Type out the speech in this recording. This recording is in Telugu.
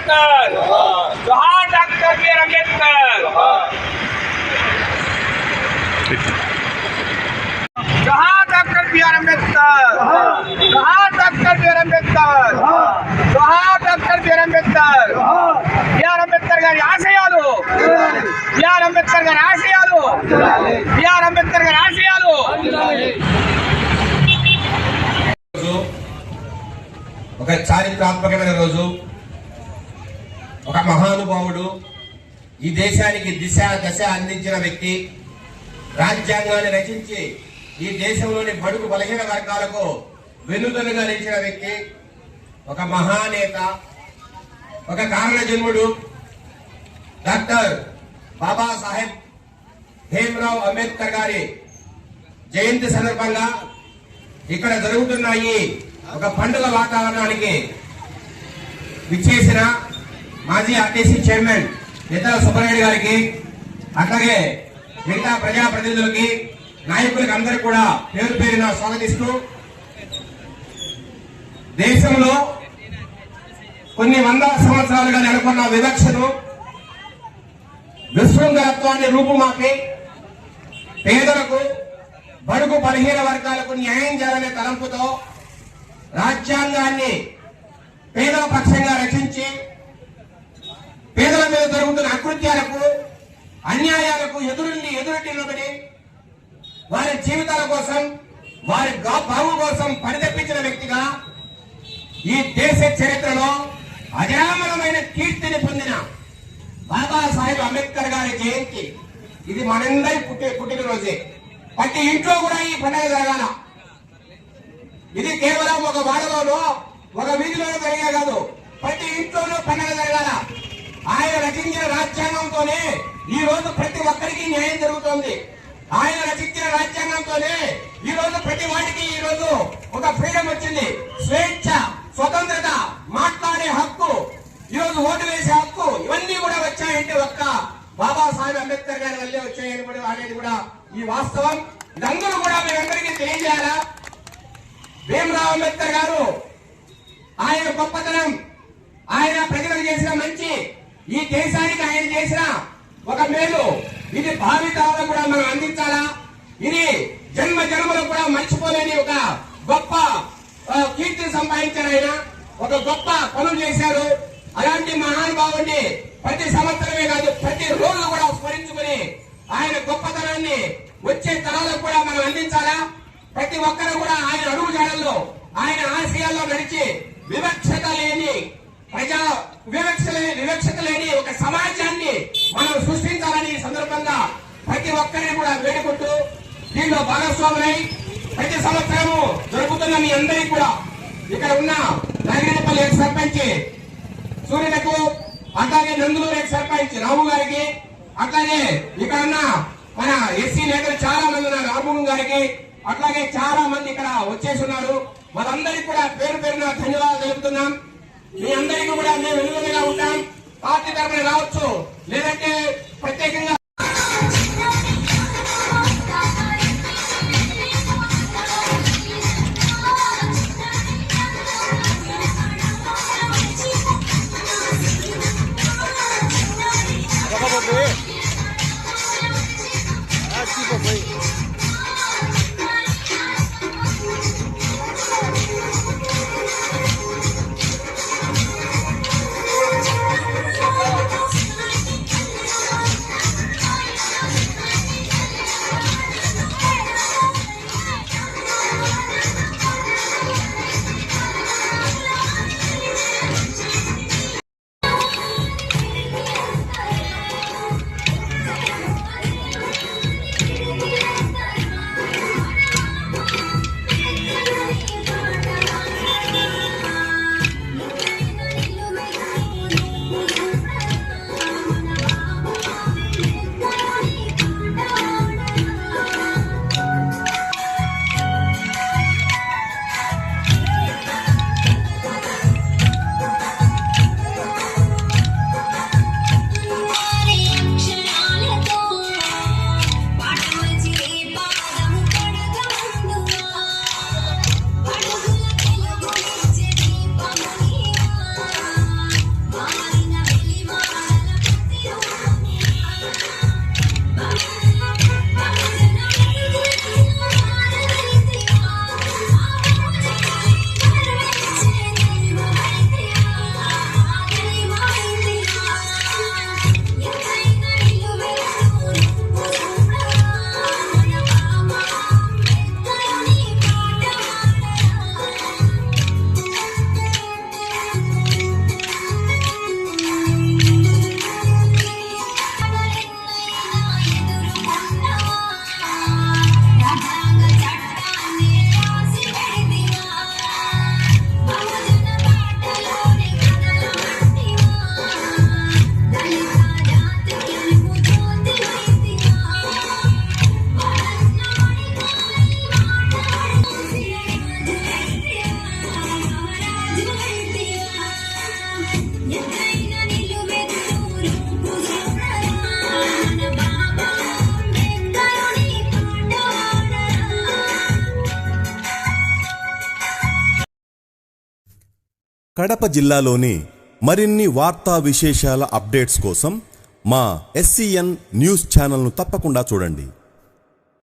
అంబేద్కర్ జోహార్ డాక్టర్ బిఆర్ అంబేద్కర్ జోహార్ డాక్టర్ బిఆర్ అంబేద్కర్ జోహార్ డాక్టర్ బిఆర్ అంబేద్కర్ జోహార్ doctor BR Ambedkar BR Ambedkar గారి ఆశయాలు బిఆర్ అంబేద్కర్ గారి ఆశయాలు బిఆర్ అంబేద్కర్ గారి ఆశయాలు ఒక చారిత్రాత్మకమైన రోజు. ఒక మహానుభావుడు, ఈ దేశానికి దిశ దశ అందించిన వ్యక్తి, రాజ్యాంగాన్ని రచించి ఈ దేశంలోని బడుగు బలహీన వర్గాలకు వెన్నుదన్నుగా నిలిచిన వ్యక్తి, ఒక మహానేత, ఒక కారణ జన్ముడు డాక్టర్ బాబాసాహెబ్ భీమ్రావ్ అంబేద్కర్ గారి జయంతి సందర్భంగా ఇక్కడ జరుగుతున్నాయి ఒక పండుగ వాతావరణానికి విచ్చేసిన మాజీ ఆర్టీసీ చైర్మన్ నితల సుబ్బారెడ్డి గారికి, అట్లాగే మిగతా ప్రజాప్రతినిధులకి, నాయకులకి అందరూ కూడా పేరు పేరున స్వాగతిస్తూ, దేశంలో కొన్ని వందల సంవత్సరాలుగా నెలకొన్న వివక్షను, విశృంఖలత్వాన్ని రూపుమాపి పేదలకు, బడుగు బలహీన వర్గాలకు న్యాయం చేయాలనే తలంపుతో రాజ్యాంగాన్ని పేదల పక్షంగా రచించి పేదల మీద జరుగుతున్న అకృత్యాలకు, అన్యాయాలకు ఎదురెడ్డి నిలబడి వారి జీవితాల కోసం, వారి బాగు కోసం పరితపించిన వ్యక్తిగా ఈ దేశ చరిత్రలో అజరామరమైన కీర్తిని పొందిన బాబాసాహెబ్ అంబేద్కర్ గారి జయంతి ఇది మనందరి పుట్టినరోజే. ప్రతి ఇంట్లో కూడా ఈ పండుగ జరగాల. ఇది కేవలం ఒక వాడలోనో ఒక వీధిలోనో జరిగే కాదు, ప్రతి ఇంట్లోనూ పండుగ జరగాల. ఆయన రచించిన రాజ్యాంగంతోనే ఈ రోజు ప్రతి ఒక్కరికి న్యాయం జరుగుతోంది. ఆయన రచించిన రాజ్యాంగంతోనే ఈ రోజు ప్రతి వాటికి ఈ రోజు ఒక ఫ్రీడమ్ వచ్చింది. స్వేచ్ఛ, స్వతంత్రత, మాట్లాడే హక్కు, ఈ రోజు ఓటు వేసే హక్కు, ఇవన్నీ కూడా వచ్చాయంటే ఒక్క బాబాసాహెబ్ అంబేద్కర్ గారి వల్లే వచ్చాయని అనేది కూడా ఈ వాస్తవం. ఇదందరూ కూడా మీరందరికీ తెలియజేయాలా. భీమ్రావ్ అంబేద్కర్ గారు ఆయన గొప్పతనం, ఆయన ప్రజలకు చేసిన మంచి, ఈ దేశానికి ఆయన చేసిన ఒక మేలు, ఇది భావితరాలకు కూడా మనం అందించాలా. ఇది జన్మ జన్మలకు కూడా మర్చిపోలేని ఒక గొప్ప కీర్తిని సంపాదించారు. ఆయన ఒక గొప్ప పనులు చేశారు. అలాంటి మహానుభావుడిని ప్రతి సంవత్సరమే కాదు, ప్రతి రోజు కూడా స్మరించుకుని ఆయన గొప్పతనాన్ని వచ్చే తరాలకు కూడా మనం అందించాలా. ప్రతి ఒక్కరు కూడా ఆయన అడుగుజాడల్లో, ఆయన ఆశయాల్లో నడిచి వివక్షత లేని ఒక సమాజాన్ని మనం సృష్టించాలని ఈ సందర్భంగా ప్రతి ఒక్కరిని కూడా వేడుకుంటూ దీనిలో భాగస్వాములై ప్రతి సంవత్సరము జరుగుతున్న మీ అందరికీ కూడా ఇక్కడ ఉన్న నారాయణపల్లి ఎక్స్ సర్పంచ్ సూర్యులకు, అట్లాగే నందులూరు ఎక్స్ సర్పంచ్ రాము గారికి, అట్లాగే ఇక్కడ ఉన్న మన ఎస్సీ నేతలు చాలా మంది ఉన్నారు, రామమోహన్ గారికి, అట్లాగే చాలా మంది ఇక్కడ వచ్చేసి ఉన్నారు. వాళ్ళందరికీ కూడా పేరు పేరున ధన్యవాదాలు తెలుపుతున్నాం. మీ అందరికీ కూడా మేము వెనుకగా ఉంటాం. పార్టీ తరఫున రావచ్చు, లేదంటే ప్రత్యేకంగా కడప జిల్లాలోని మరిన్ని వార్తా విశేషాల అప్డేట్స్ కోసం మా SCN న్యూస్ ఛానల్ను తప్పకుండా చూడండి.